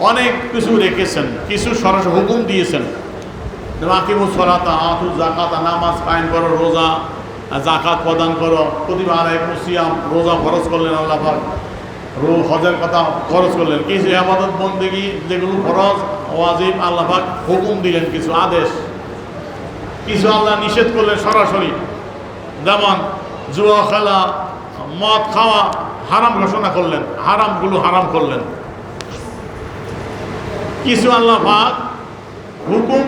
অনেক কিছু রেখেছেন, কিছু সরাসরি হুকুম দিয়েছেন। আকিমুস সালাতা আতু যাকাতা, নামাজ কায়েম করো, রোজা যাকাত প্রদান করো, কুতিবা আলাইকুমুস সিয়াম, রোজা ফরজ করলেন আল্লাহ পাক, হজের কথা ফরজ করলেন। কিছু ইবাদত বন্দেগী যেগুলো ফরজ ওয়াজিব আল্লাহ পাক হুকুম দিলেন, কিছু আদেশ, কিছু আল্লাহ নিষেধ করলেন সরাসরি। যেমন জুয়া খেলা, মদ খাওয়া হারাম ঘোষণা করলেন, হারামগুলো হারাম করলেন। কিছু আল্লাহ পাক হুকুম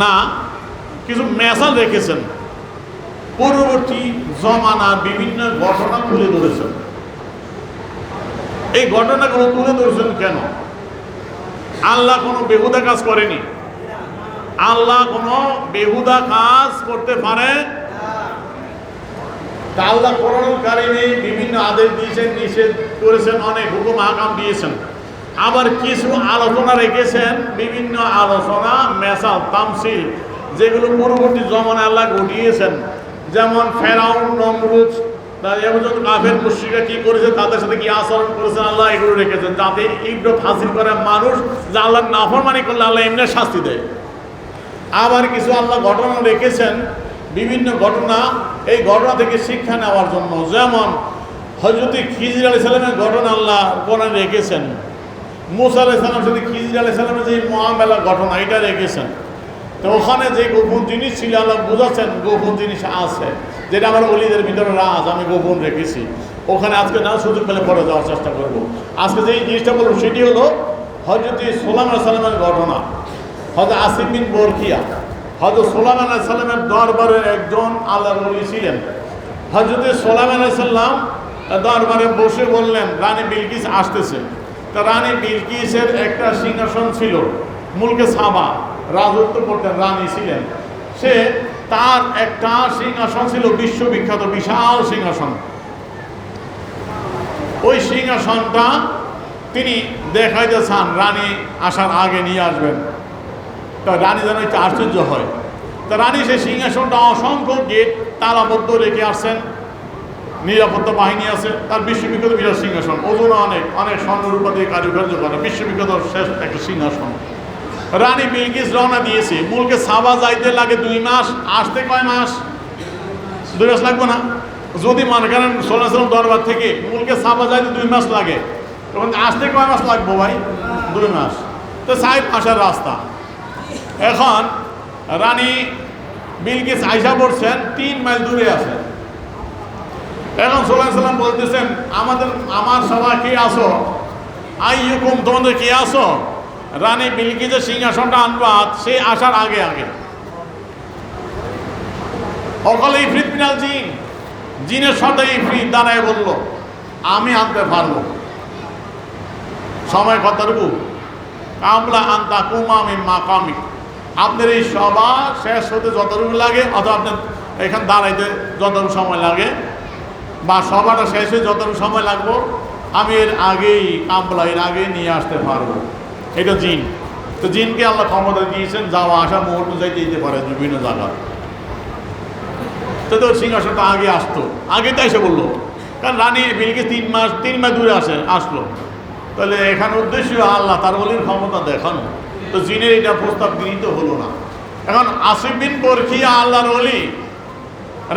না, কিছু মেসাল রেখেছেন, পূর্ববর্তী জমানার বিভিন্ন ঘটনা তুলে ধরেছেন। এই ঘটনাগুলো তুলে ধরেছেন কেন? আল্লাহ কোনো বেহুদা কাজ করেনি। আল্লাহ কোনো বেহুদা কাজ করতে পারে? তা আল্লাহ কোরআনুল কারীমে বিভিন্ন আদেশ দিয়েছেন, নিষেধ করেছেন, অনেক হুকুম আহকাম দিয়েছেন। আবার কিছু আলোচনা রেখেছেন, বিভিন্ন আলোচনা মেসাল তামসিল, যেগুলো পরবর্তী জমানায় আল্লাহ ঘটিয়েছেন। যেমন ফেরাউন, নমরুদ, কাফের মুশরিকরা কি করেছে, তাদের সাথে কি আচরণ করেছেন, আল্লাহ এগুলো রেখেছেন যাতে ইবরত হাসিল করে মানুষ, যে আল্লাহ নাফরমানি করলে আল্লাহ এমনি শাস্তি দেয়। আবার কিছু আল্লাহ ঘটনা রেখেছেন, বিভিন্ন ঘটনা, এই ঘটনা থেকে শিক্ষা নেওয়ার জন্য। যেমন হযরত খিজির আলাইহিস সালামের ঘটনা আল্লাহ কোরআনে রেখেছেন। মুসা আলাইহিস সালামের সাথে খিজির আলাইহিস সালামের যে মুআমালা ঘটনা, এটা রেখেছেন। তো ওখানে যে গোপন জিনিস ছিল আল্লাহ বুঝাচ্ছেন, গোপন জিনিস আছে, যেটা আমার ওলিদের ভিতরে রাজ, আমি গোপন রেখেছি। ওখানে আজকে না সুযোগ পেলে পরে যাওয়ার চেষ্টা করব। আজকে যেই জিনিসটা বলবো সেটি হলো হযরত সুলাইমান আলাইহিস সালামের ঘটনা। হযরত আসিম বিন বরখিয়া হযরত সুলাইমান আলাইহিস সালামের দরবারে একজন আল্লাহর ওলি ছিলেন। হযরত সুলাইমান আলাইহিস সালাম দরবারে বসে বললেন, রানী বিলকিস আসতেছে। তা রানী বিলকিসের একটা সিংহাসন ছিল, মুলকে সাবা, রাজত্ব করতেন, রানী ছিলেন। সে তার একটা সিংহাসন ছিল বিশ্ববিখ্যাত বিশাল সিংহাসন। ওই সিংহাসনটা তিনি দেখাইতে চান, রানী আসার আগে নিয়ে আসবেন। তা রানী যেন একটু আশ্চর্য হয়। তা রানী সেই সিংহাসনটা অসংখ্য গেট তালাবদ্ধ রেখে আসছেন, নিরাপত্তা বাহিনী আছে। তার বিশ্ববিখ্যাত বিরাট সিংহাসন, ওজন অনেক, অনেক স্বর্ণরূপা দিয়ে কারুকার্য করা, বিশ্ববিখ্যাত শেষ একটা সিংহাসন। রানী বিলকিস রওনা দিয়েছে। মুলকে সাবা যাইতে লাগে 2 মাস, আসতে কয় মাস? 2 মাস লাগবে না? যদি মনে করেন সাল্লাল্লাহু আলাইহি ওয়াসাল্লাম দরবার থেকে মুলকে সাবা যাইতে 2 মাস লাগে, তখন আসতে কয় মাস লাগবো ভাই? 2 মাস। তো 4 মাসের রাস্তা। এখন রানী বিলকিস আইসা পড়ছেন, 3 মাইল দূরে আছেন। এখন সাল্লাল্লাহু আলাইহি ওয়াসাল্লাম বলতেছেন, আমার সবাই কে আসো? আইয়ুকুম, তোমাদের কে আসো? রানী বিলকিসের সিংহাসনটা আনবা, সে আসার আগে আগে অকলে ইফরিত মিনাল জিন, জিনের সর্দার ইফরিত দাঁড়ায় বলল, আমি আনতে পারবো। সময় কতটুকু? কামলা আনতা কুমা মিন মাকামি, আপনার এই সভা শেষ হতে যতটুকু লাগে, অথবা আপনার এখানে দাঁড়াইতে যতটুকু সময় লাগে, বা সভাটা শেষ হয়ে যতটুকু সময় লাগবো, আমি এর আগেই কামলা, এর আগেই নিয়ে আসতে পারবো। এটা জিন। তো জিনকে আল্লাহ ক্ষমতা দিয়েছেন, যাওয়া আসা মুহূর্ত যাইতে যেতে পারে বিভিন্ন জায়গায়। তো সিংহাসনটা আগে আসতো, আগে তো এসে বললো, কারণ রানী বিলকিস 3 মাস দূরে আসলো। তাহলে এখানে উদ্দেশ্য আল্লাহ তার ওলির ক্ষমতা দেখানো। তো জিনের এটা প্রস্তাব গৃহীত হলো না। এখন আসিম বিন বরখিয়া আল্লাহর ওলি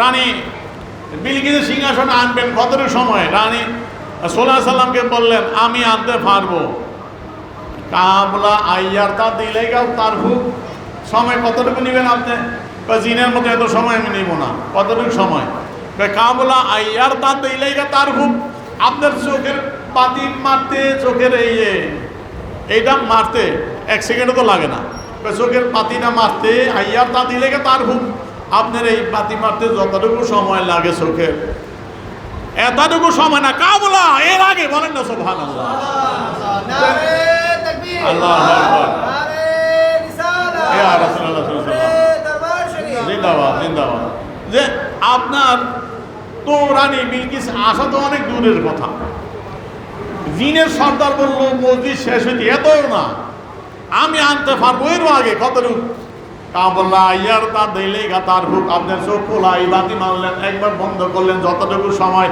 রানী বিলকিসের সিংহাসন আনবেন কতটুকু সময়? রানী সাল্লাল্লাহু আলাইহি সাল্লামকে বললেন, আমি আনতে পারবো। কাবলা আইয়ার তা দিলেগাও তার হুক, সময় কতটুকু নেবেন আপনি? জিনের মতো এত সময় আমি নেব না। কতটুকু সময়? কাবলা আইয়ার তা দিলেগা তার হুক, আপনার চোখের পাতি মারতে, চোখের এইটা মারতে 1 সেকেন্ডও তো লাগে না। চোখের পাতিটা মারতে আইয়ার তা দিলেগা তার হুক, আপনার এই পাতি মারতে যতটুকু সময় লাগে চোখের, এতটুকু সময় না। কাবলা এর আগে বলেন না সুবহানাল্লাহ, আল্লাহু আকবার, ইয়া রাসূলুল্লাহ সাল্লাল্লাহু আলাইহি ওয়াসাল্লাম, জিন্দাবাদ জিন্দাবাদ। যে আপনার তো রানী বিলকিস আসা তো অনেক দূরের কথা। জিনের সর্দার বলল, মসজিদ শেষ হইতে এতও না, আমি আনতে পারবো। এরও আগে কতটুকু? কাবলা ইয়ার তা দিলেই তার হুক, আপনার চোখ খোলাই বাতি মারলেন, একবার বন্ধ করলেন, যতটুকু সময়,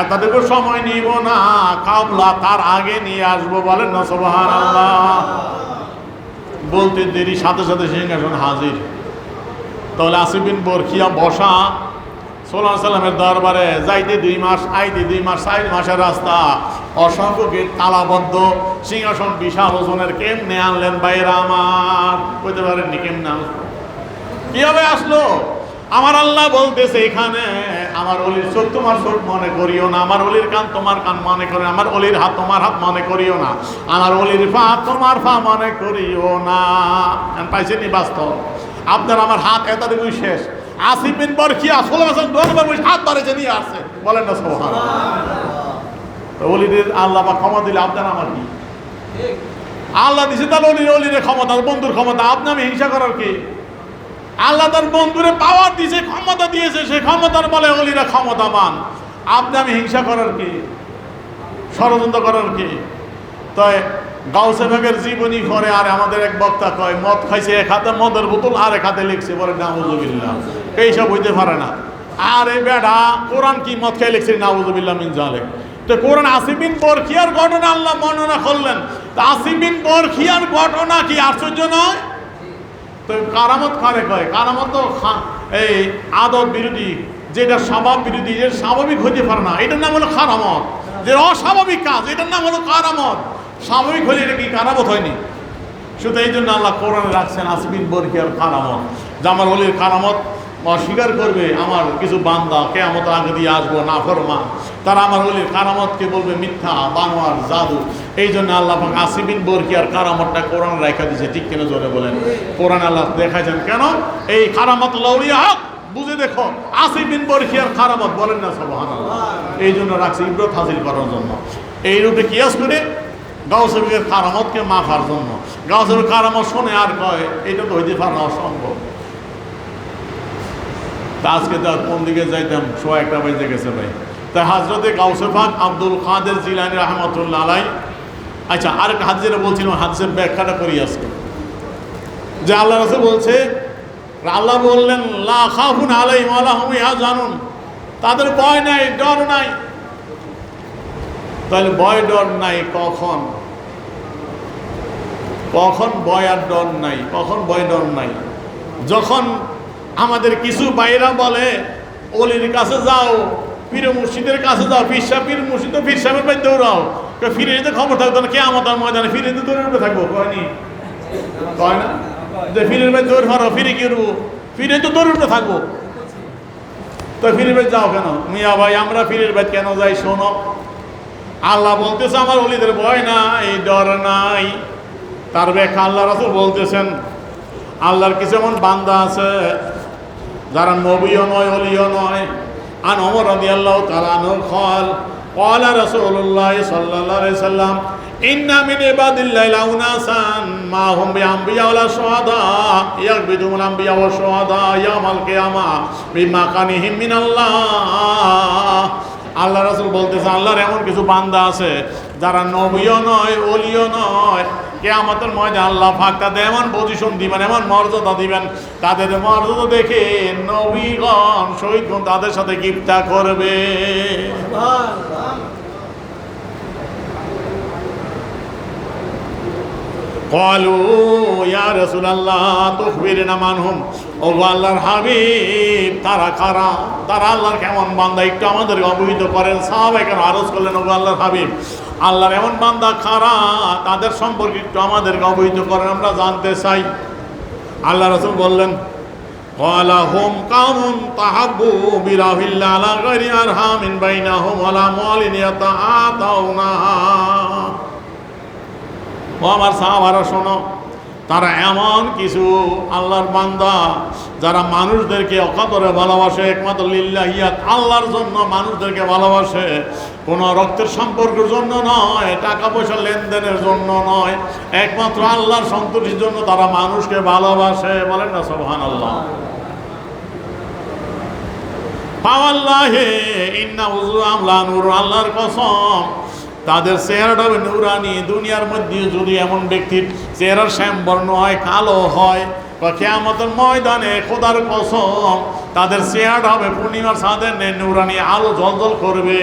এতটুকু সময় নিব না, কাবলা তার আগে নিয়ে আসবো। বলেন না সুবহানাল্লাহ। বলতে দেরি, সাথে সাথে সিংহাসন হাজির। তাহলে আসিফ বিন বরখিয়া বসা সাল্লাল্লাহু আলাইহি সাল্লামের দরবারে, যাইতে 2 মাস, আইতে 2 মাস, 4 মাসের রাস্তা, অসংখ্য গেট তালাবদ্ধ, সিংহাসন বিশাল ওজনের, কেমনে আনলেন বাইরা আমার? কইতে পারেননি কেমনে আসলো, কিভাবে আসলো? আমার আল্লাহ বলতেছে এখানে, আমার অলির চোখ তোমার চোখ মনে করিও না, আমার অলির কান তোমার কান মনে করিও না, আমার অলির হাত তোমার হাত মনে করিও না, আমার অলির পা তোমার পা মনে করিও না। পাইছেনি বাস্তব? আপনার আমার হাত এতটুকুই শেষ। আসিফ বিন বরখিয়া 16 বছর দরবার বসে হাত বাড়িয়ে নিয়ে আসছে। বলেন না সুবহানাল্লাহ। অলিদের আল্লাহ বা ক্ষমা দিলে আপনার আমার কি? আল্লাহ দিছে তার অলির ক্ষমতা, বন্ধুর ক্ষমতা, আপনি আমি হিংসা করার কি? আল্লাহ তার বন্ধুরে পাওয়ার দিয়েছে, ক্ষমতা দিয়েছে, সেই ক্ষমতার বলে অলিরা ক্ষমতাবান, আপনি আমি হিংসা করার কি, ষড়যন্ত্র করার কি? তাই গাউসে বাগের জীবনী করে, আর আমাদের এক বক্তা কয় মদ খাইছে এক হাতে মদের বোতল আর এক হাতে লিখছে। বলে নাউযুবিল্লাহ, এইসব হইতে পারে না। আর এই বেড়া কোরআন কি মদ খাই লিখছে? নাউযুবিল্লাহ মিন যালিক। তো কোরআন আসিফ বিন বরখিয়ার ঘটনা আল্লাহ বর্ণনা করলেন, তো আসিফ বিন বরখিয়ার ঘটনা কি আশ্চর্য নয়? তো কারামত কারে কয়? কারামত তো এই আদত বিরোধী, যেটা স্বভাব বিরোধী, যে স্বাভাবিক হইতে পারে না, এটার নাম হলো কারামত। যে অস্বাভাবিক কাজ, এটার নাম হলো কারামত। স্বাভাবিক হলে এটা কি কারামত হয়নি? শুধু এই জন্য আল্লাহ কোরআনে রাখছেন আসিফ বিন বরখিয়ার কারামত, যে আমার অলির কারামত অস্বীকার করবে আমার কিছু বান্দা, কিয়ামত আগে দিয়ে আসবো নাফরমান, তারা আমার অলির কারামতকে বলবে মিথ্যা, বানোয়ার, জাদু। এই জন্য আল্লাহ পাক আসিফ বিন বরখিয়ার কারামতটা কোরআন রেখা দিয়েছে। ঠিক কেন জোরে বলেন? কোরআন আল্লাহ দেখাইছেন কেন? এই কারামতুল আউলিয়া হক বুঝে দেখো, আসিফ বিন বরখিয়ার কারামত। বলেন না সুবহানাল্লাহ। এই জন্য রাখছে ইবরত হাসিল করার জন্য, এই রূপে কিয়াস করে গাউসে বাগের কারামতকে মাফার জন্য। গাউসে বাগের কারামত শুনে আর কয় এটা তো হইতে পারে না, অসম্ভব। তা আজকে তার কোন দিকে যাইতাম, 1:15 বেজে গেছে ভাই। তাই হযরতে গাউসে পাক আব্দুল কাদের জিলানী রাহমাতুল্লাহ আলাইহি, আচ্ছা আরেকটা হাদিসে বলছিলাম, হাদিসের ব্যাখ্যাটা করি আজকে। যে আল্লাহ রাসূল বলছে, আল্লাহ বললেন লা খাফুন আলাইহিম ওয়া লা হুম ইয়াহজানুন, তাদের ভয় নাই, ডর নাই। তাহলে ভয় ডর নাই কখন? কখন ভয় আর ডর নাই? কখন ভয় ডর নাই? যখন আমাদের কিছু বাইরা বলে অলির কাছে যাও, পীর মুর্শিদের কাছে যাও, পীর মুর্শিদ পীর সাহেবের বাড়ি দৌড়াও, ফিরে যেতে খবর থাকতো না, কিয়ামতের ময়দানে ফিরে যেতে দৌড়ে উঠে থাকবো। কয়নি? কয় না যে ফিরের বাড়ি দৌড় মারো, ফিরে কি করবো? ফিরে তো দৌড়ে উঠে থাকবো। তো ফিরের বাড়ি যাও কেন? মিয়া ভাই আমরা ফিরের বাড়ি কেন যাই? শোনো, আল্লাহ বলতেছে আমার অলিদের ভয় নাই, ডর নাই। তার ব্যাখ্যা আল্লাহ রাসূল বলতেছেন, আল্লাহর কিছু এমন বান্দা আছে যারা নবীও নয়, অলিও নয়। আন ওমর রাদিয়াল্লাহু তাআলা আনহু قال قال رسول الله صلى الله عليه وسلم إن من عباد الله لأناسا ما هم بأنبياء ولا شهداء يقبضهم الأنبياء والشهداء يوم القيامة بمكانهم من الله। আল্লাহ রাসূল বলতেছে, আল্লাহর এমন কিছু বান্দা আছে যারা নবীও নয়, অলিও নয়, কিয়ামতের ময়দানে আল্লাহ পাক তাদের এমন পজিশন দিবেন, এমন মর্যাদা দিবেন, তাদের মর্যাদা দেখে নবীগণ, শহীদগণ তাদের সাথে গিফতা করবে। ক্বালু ইয়া রাসূলুল্লাহ তুখবিরনা মানহুম, ও আল্লাহর হাবিব তারা কারা? তারা আল্লাহর কেমন বান্দা একটু আমাদেরকে অবহিত করেন। সাহাবায়ে কেন আরজ করলেন, ও আল্লাহর হাবিব আল্লাহর এমন বান্দা কারা, তাদের সম্পর্কে একটু আমাদেরকে অবহিত করেন, আমরা জানতে চাই। আল্লাহ রাসূল বললেন, ক্বালা হুম কাউমুন তাহাব্বু বিরাহিল্লাহ আলা গায়রি আরহামিন বাইনাহুম ওয়ালা মুআলিন ইয়াতাআতাউনা। ও আমার সাহাবারা শোনো, তারা এমন কিছু আল্লাহর বান্দা যারা মানুষদেরকে অকাতরে ভালোবাসে, একমাত্র লিল্লাহিয়াত, আল্লাহর জন্য মানুষদেরকে ভালোবাসে, কোনো রক্তের সম্পর্কের জন্য নয়, টাকা পয়সা লেনদেনের জন্য নয়, একমাত্র আল্লাহর সন্তুষ্টির জন্য তারা মানুষকে ভালোবাসে। বলেন না সুবহানাল্লাহ। ফাওয়াল্লাহি ইন্নাহু লানূর, আল্লাহর কসম তাদের চেহারাটা হবে নুরানি। দুনিয়ার মধ্যে যদি এমন ব্যক্তির চেহারার শ্যামবর্ণ হয়, কালো হয়, কিয়ামতের ময়দানে খোদার কসম তাদের চেহারাটা হবে পূর্ণিমার চাঁদের নুরানি, আলো জ্বলজ্বল করবে।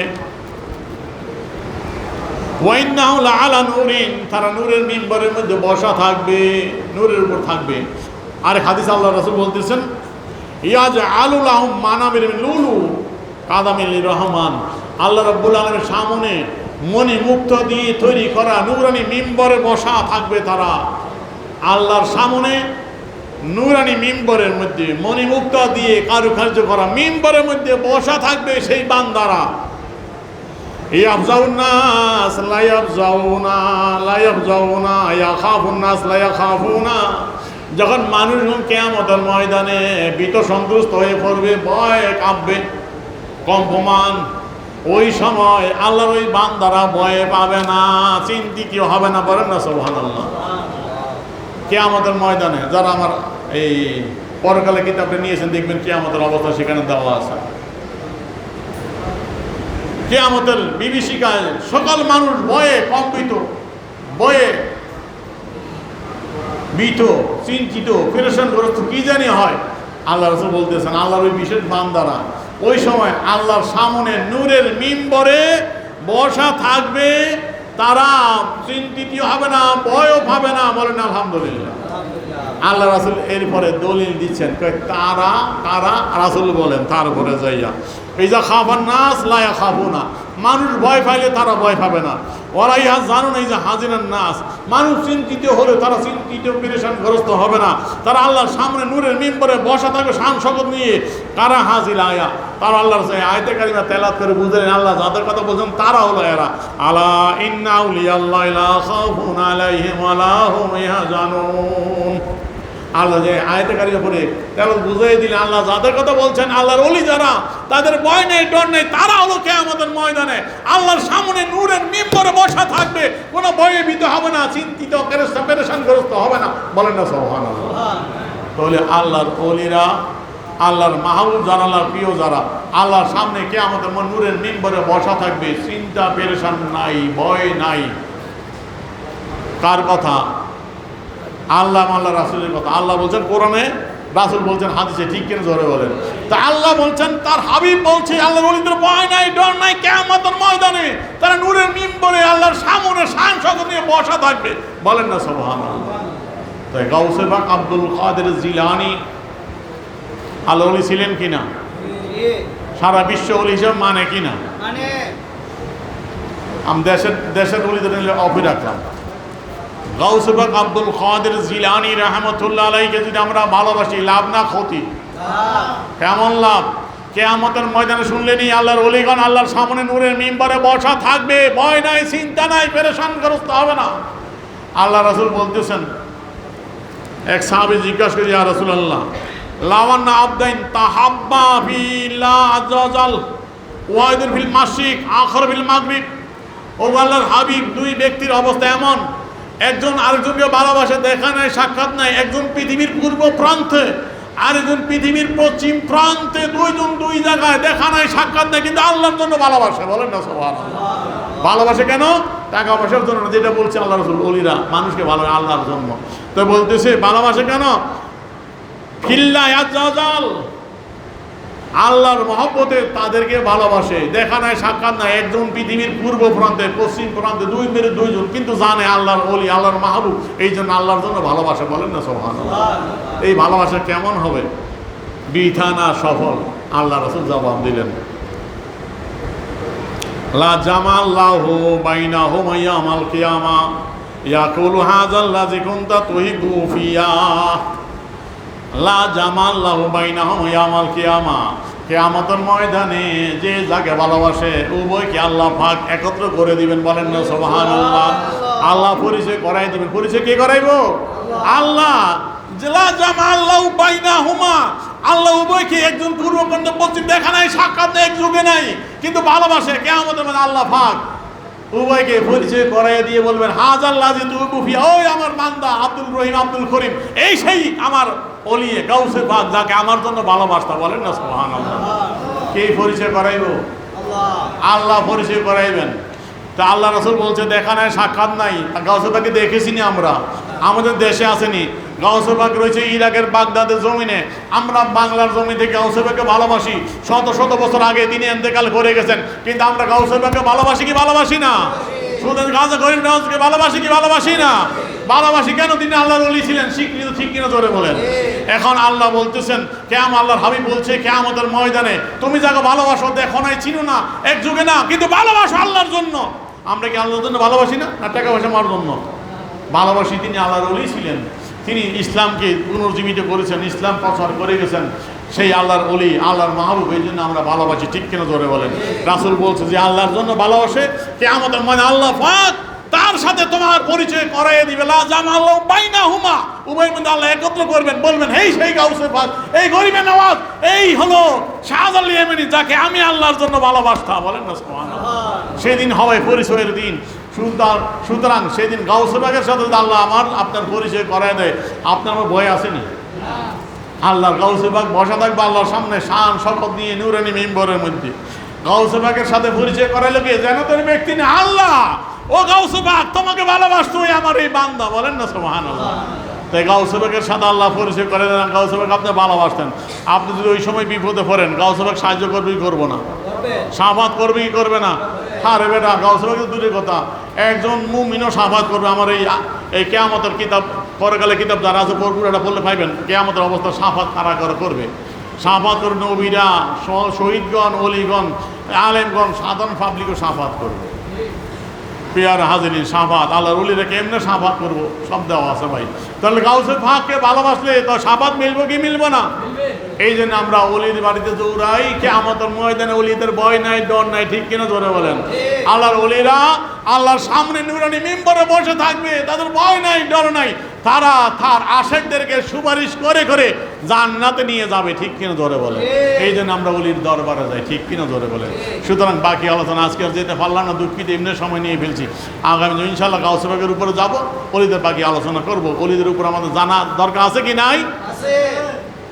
ওয়াইন্নাহু লাআলা নূরিন, তারা নূরের মিম্বরের মধ্যে বসা থাকবে, নূরের উপর থাকবে। আর হাদিস আল্লাহ রাসূল বলতেছেন, ইয়াজআলু লাহুম মানাবির মিন লুলু কাদামিল রহমান, আল্লাহ রাব্বুল আলামিনের সামনে মণি মুক্ত দিয়ে তৈরি করা নূরানি মিম্বরে বসা থাকবে তারা। আল্লাহর সামনে নূরানি মিম্বরের মধ্যে মণি মুক্ত দিয়ে কারুকার্য করা মিম্বরের মধ্যে বসা থাকবে সেই বান্দারা। ইয়াফজাউন নাস লা ইয়াফজাউনা, লা ইয়াফজাউনা, ইয়াখাফুন নাস লা ইয়াখাফুনা। যখন মানুষ কিয়ামতের ময়দানে ভীত সন্ত্রস্ত হয়ে পড়বে, ভয় কাঁপবে, কম্পমান, ওই সময় আল্লাহর ওই বান্দারা ভয়ে পাবে না, চিন্তিত হবে না। বলেন না সুবহানাল্লাহ। কিয়ামতের ময়দানে যারা আমার এই পরকালে কিতাবটা নিয়েছেন দেখবেন কিয়ামতের অবস্থা সেখানে দেওয়া আছে। কিয়ামতের বিভীষিকায় সকল মানুষ ভয়ে কম্পিত, ভয়ে ভীত, চিন্তিত, পেরেশানগ্রস্ত, কি জানি হয়। আল্লাহ রাসূল বলতেছেন আল্লাহর ওই বিশেষ বান্দারা ওই সময় আল্লাহর সামনে নূরের মিম্বরে বসা থাকবে, তারা চিন্তিত হবে না, ভয়ও পাবে না। বলেন আলহামদুলিল্লাহ। আল্লাহ রাসূল এরপরে দলিল দিচ্ছেন, তারা কারা? রাসূল বলেন তার উপরে যাইয়া, ইজা খাফান নাস লা ইয়াখাফুনা, মানুষ ভয় পাইলে তারা ভয় পাবে না। ওয়ালা ইয়াহজানুনা ইজা হাজিনান নাস, মানুষ চিন্তিত হলে তারা চিন্তিত পেরেশানগ্রস্ত হবে না। তারা আল্লাহর সামনে নূরের মিম্বরে বসা থাকবে শান শকত নিয়ে। কারা হাজিল আয়া, তারা আল্লাহর আয়াতে কারিমা তেলাওয়াত করে বুঝলেন আল্লাহ যাদের কথা বলছেন তারা হলো এরা। আলা ইন্না আউলিয়াল্লাহি লা খাউফুন আলাইহিম ওয়া লা হুম ইয়াহজানুন। আল্লাহ যে আয়াতে কারিমা পড়ে তেলাওয়াত বুঝিয়ে দিলেন আল্লাহ যাদের কথা বলছেন আল্লাহর ওলি যারা, তাদের ভয় নেই, ডর নেই, তারা হলো কিয়ামতের ময়দানে আল্লাহর সামনে নূরের মিম্বরে বসা থাকবে, কোনো ভয়ে ভীত হবে না, চিন্তিত পেরেশানগ্রস্ত হবে না। বলেন না সুবহানাল্লাহ। তাহলে আল্লাহর ওলিরা, আল্লাহর মাহবুব যারা, আল্লাহর প্রিয় যারা, আল্লাহর সামনে কিয়ামতের নূরের মিম্বরে বসা থাকবে, চিন্তা পেরেশান নাই, ভয় নাই। কার কথা? আল্লাহ আল্লাহ রাসূলের কথা। আল্লাহ বলছেন কোরআনে, রাসূল বলছেন হাদিসে, ঠিক কিনা জোরে বলেন। তা আল্লাহ বলছেন, তার হাবিব বলছে আল্লাহর ওলিদের ভয় নাই, ডর নাই, কিয়ামতের ময়দানে তারা নূরের মিম্বরে আল্লাহর সামনে শান শকত নিয়ে বসা থাকবে। বলেন না সুবহানাল্লাহ। তাই গাউসে পাক আব্দুল কাদের জিলানী আল্লাহর ওলি ছিলেন কিনা? সারা বিশ্ব ওলি হিসেবে মানে কিনা? মানে। আমি দেশের ওলিদের অফি রাখলাম। গাউসে পাক আব্দুল কাদের জিলানী রাহমাতুল্লাহ আলাইহিকে যদি আমরা ভালোবাসি, লাভ না ক্ষতি? কেমন লাভ? কিয়ামতের ময়দানে শুনলেনি আল্লাহর ওলিগণ আল্লাহর সামনে নূরের মিম্বরে বসা থাকবে, ভয় নাই, চিন্তা নাই, পেরেশানগ্রস্ত হবে না। আল্লাহ রাসূল বলতেছেন, এক সাহাবী জিজ্ঞাসা করি, ইয়া রাসূলুল্লাহ, লাওয়ান্না আবদাইন তাহাব্বা ফিল্লাহ আযজা ওয়াজাল ওয়াহিদুন ফিল মাশরিক আখার ফিল মাগরিব। ও আল্লাহর হাবিব, দুই ব্যক্তির অবস্থা এমন, একজন আরেকজনকে ভালোবাসে, দেখা নাই, সাক্ষাৎ নাই। একজন পৃথিবীর পূর্ব প্রান্তে, আরেকজন পৃথিবীর পশ্চিম প্রান্তে, দুইজন দুই জায়গায়, দেখা নাই, সাক্ষাৎ নাই, কিন্তু আল্লাহর জন্য ভালোবাসে। বলেন না সুবহানাল্লাহ। ভালোবাসে কেন? টাকা পয়সার জন্য না, যেটা বলছে আল্লাহ রাসূল, ওলিরা মানুষকে ভালোবাসে আল্লাহর জন্য। তো বলতেছে ভালোবাসে কেন? ফিল্লাহ আযজা ওয়াজাল, আল্লাহর মহব্বতে তাদেরকে ভালোবাসে, দেখা নাই, সাক্ষাৎ নাই। একজন পৃথিবীর পূর্ব প্রান্তে, পশ্চিম প্রান্তে, দুইজন, কিন্তু জানে আল্লাহর ওলি, আল্লাহর মাহবুব, এই জন্য আল্লাহর জন্য ভালোবাসে। বলেন না সুবহানাল্লাহ। এই ভালোবাসা কেমন হবে? বৃথা না সফল? আল্লাহ রাসূল জবাব দিলেন, লা জামাল্লাহু বাইনাহুম ইয়াউমাল কিয়ামা ইয়াকুলু হাযাল্লাযী কুনতা তুহিব্বু ফিয়া। লা জামাল্লাহু বাইনাহুম ইয়াউমাল কিয়ামা, কিয়ামতের ময়দানে যে যাকে ভালোবাসে উভয়কে আল্লাহ পাক একত্র করে দিবেন। বলেন না সুবহানাল্লাহ। আল্লাহ পরিচয় করাই দিবেন। পরিচয় কে করাইবো? আল্লাহ। লা জামাল্লাহু বাইনাহুমা, আল্লাহ উভয়কে, একজন পূর্ব প্রান্ত পশ্চিম, দেখা নাই, সাক্ষাৎ নাই, এক যুগে নাই, কিন্তু ভালোবাসে। কিয়ামতের মধ্যে আল্লাহ পাক উভয়কে পরিচয় করাইয়া দিয়ে বলবেন, হাযাল্লাযী তুহিব্বু ফিয়া, ওই আমার বান্দা আব্দুল রহিম, আব্দুল করিম, এই সেই আমার ওলি গাউসে পাক যাকে আমার জন্য ভালোবাসতা। বলেন না সুবহানাল্লাহ। কে পরিচয় করাইব? আল্লাহ পরিচয় করাইবেন। তা আল্লাহ রাসূল বলছে দেখা নাই সাক্ষাৎ নাই, গাউসে পাককে দেখেছি না আমরা, আমাদের দেশে আসেনি। গাউসে পাক রয়েছে ইরাকের বাগদাদের জমিনে, আমরা বাংলার জমি থেকে গাউসে পাককে ভালোবাসি। শত শত বছর আগে তিনি ইন্তেকাল করে গেছেন, কিন্তু আমরা গাউসে পাককে ভালোবাসি কি ভালোবাসি না? শুধু গাজা গরিব নওয়াজকে ভালোবাসি কি ভালোবাসি না? ভালোবাসি। কেন? তিনি আল্লাহর ওলি ছিলেন, স্বীকৃত, ঠিক কিনা জোরে বলেন। এখন আল্লাহ বলতেছেন, কেমন আল্লাহর হাবিব বলছে কিয়ামতের ময়দানে তুমি যাকে ভালোবাসো দেখো নাই চিনো না এক যুগে না, কিন্তু ভালোবাসো আল্লাহর জন্য। আমরা কি আল্লাহর জন্য ভালোবাসি না, না টাকা পয়সা মার জন্য ভালোবাসি? তিনি আল্লাহর ওলি ছিলেন, তিনি ইসলামকে পুনর্জীবিত করেছেন, ইসলাম প্রচার করে গেছেন, সেই আল্লাহর ওলি, আল্লাহর মাহবুব, এই জন্য আমরা ভালোবাসি, ঠিক কিনা জোরে বলেন। রাসূল বলছে যে আল্লাহর জন্য ভালোবাসে কিয়ামতের ময়দানে আল্লাহ পাক তার সাথে তোমার পরিচয় করাইয়া দিবে। লা জামাল্লাহু বাইনাহুমা, উভয়ের মধ্যে আল্লাহ একত্র করবেন, বলবেন এই সেই গাউসে পাক, এই গরিবে নওয়াজ, এই হলো শাহজালাল ইয়ামানি, যাকে আমি আল্লাহর জন্য ভালোবাসতাম। বলেন না সুবহানাল্লাহ। সেদিন হবে পরিচয়ের দিন। সুতরাং সেদিন গাউসে পাকের সাথে যদি আল্লাহ আপনার পরিচয় করায় দেয়, আপনার আমার ভয় আসেনি? আল্লাহর গাউসে পাক বসা থাকবে আল্লাহর সামনে শান শপথ নিয়ে নূরানি মিম্বরের মধ্যে। গাউসে পাকের সাথে পরিচয় করাইলো কি? যেন তোর ব্যক্তি না, আল্লাহ ও গাউসে পাক তোমাকে ভালোবাসতো আমার এই বান্দা। বলেন না সুবহানাল্লাহ। তাই গাউসে পাকের সাথে আল্লাহ পরিচয় করে দেন, গাউসে পাক আপনি ভালোবাসতেন। আপনি যদি ওই সময় বিপদে পড়েন, গাউসে পাক সাহায্য করবে কি করবো না? শাফাত করবে কি করবে না? আরে বেটা, গাউসে পাক দূরের কথা, একজন মুমিনও শাফাত করবে। আমার এই কিয়ামতের কিতাব, পরকালে কিতাব যারা আছে পুরোটা পড়লে পাইবেন, কিয়ামতের অবস্থা শাফাত কারা কারা করবে। শাফাত করবে নবীরা, শহীদগণ, ওলিগণ, আলেমগণ, সাধারণ পাবলিকও শাফাত করবে। পেয়ার হাজিরিন, শাফাত আল্লাহর ওলিরা কেমনে শাফাত করবো সব দেওয়া আছে ভাই। তাহলে গাউসে পাককে ভালোবাসলে তো শাফাত মিলবো কি মিলবো না? এই জন্য আমরা ওলির বাড়িতে দৌড়াই, কিয়ামতের ময়দানে ওলিদের ভয় নাই, ডর নাই, ঠিক কিনা জোরে বলেন। আল্লাহর ওলিরা আল্লাহর সামনে নূরানি মিম্বরে বসে থাকবে, তাদের ভয় নাই, ডর নাই। তারা তার আশেকদেরকে সুপারিশ করে করে জান্নাতে নিয়ে যাবে, ঠিক কিনা জোরে বলে। এই জন্য আমরা ওলির দরবারে যাই, ঠিক কিনা জোরে বলে। সুতরাং বাকি আলোচনা আজকে আর যেতে পারলাম না, দুঃখিত, এমনি সময় নিয়ে ফেলছি। আগামী ইনশাআল্লাহ গাউসে পাকের উপরে যাব, ওলিদের বাকি আলোচনা করব। ওলিদের উপর আমাদের জানা দরকার আছে কি নাই?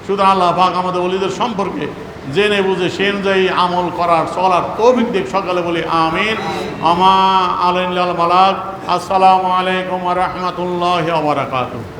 সুতরাং আল্লাহ পাক আমাদের ওলিদের সম্পর্কে জেনে বুঝে সে অনুযায়ী আমল করার, চলার তৌফিক দিক। সকালে বলি আমিন। আমা আলাইহিল বালাগ। আসসালামু আলাইকুম ওয়া রাহমাতুল্লাহি ওয়া বারাকাতুহু।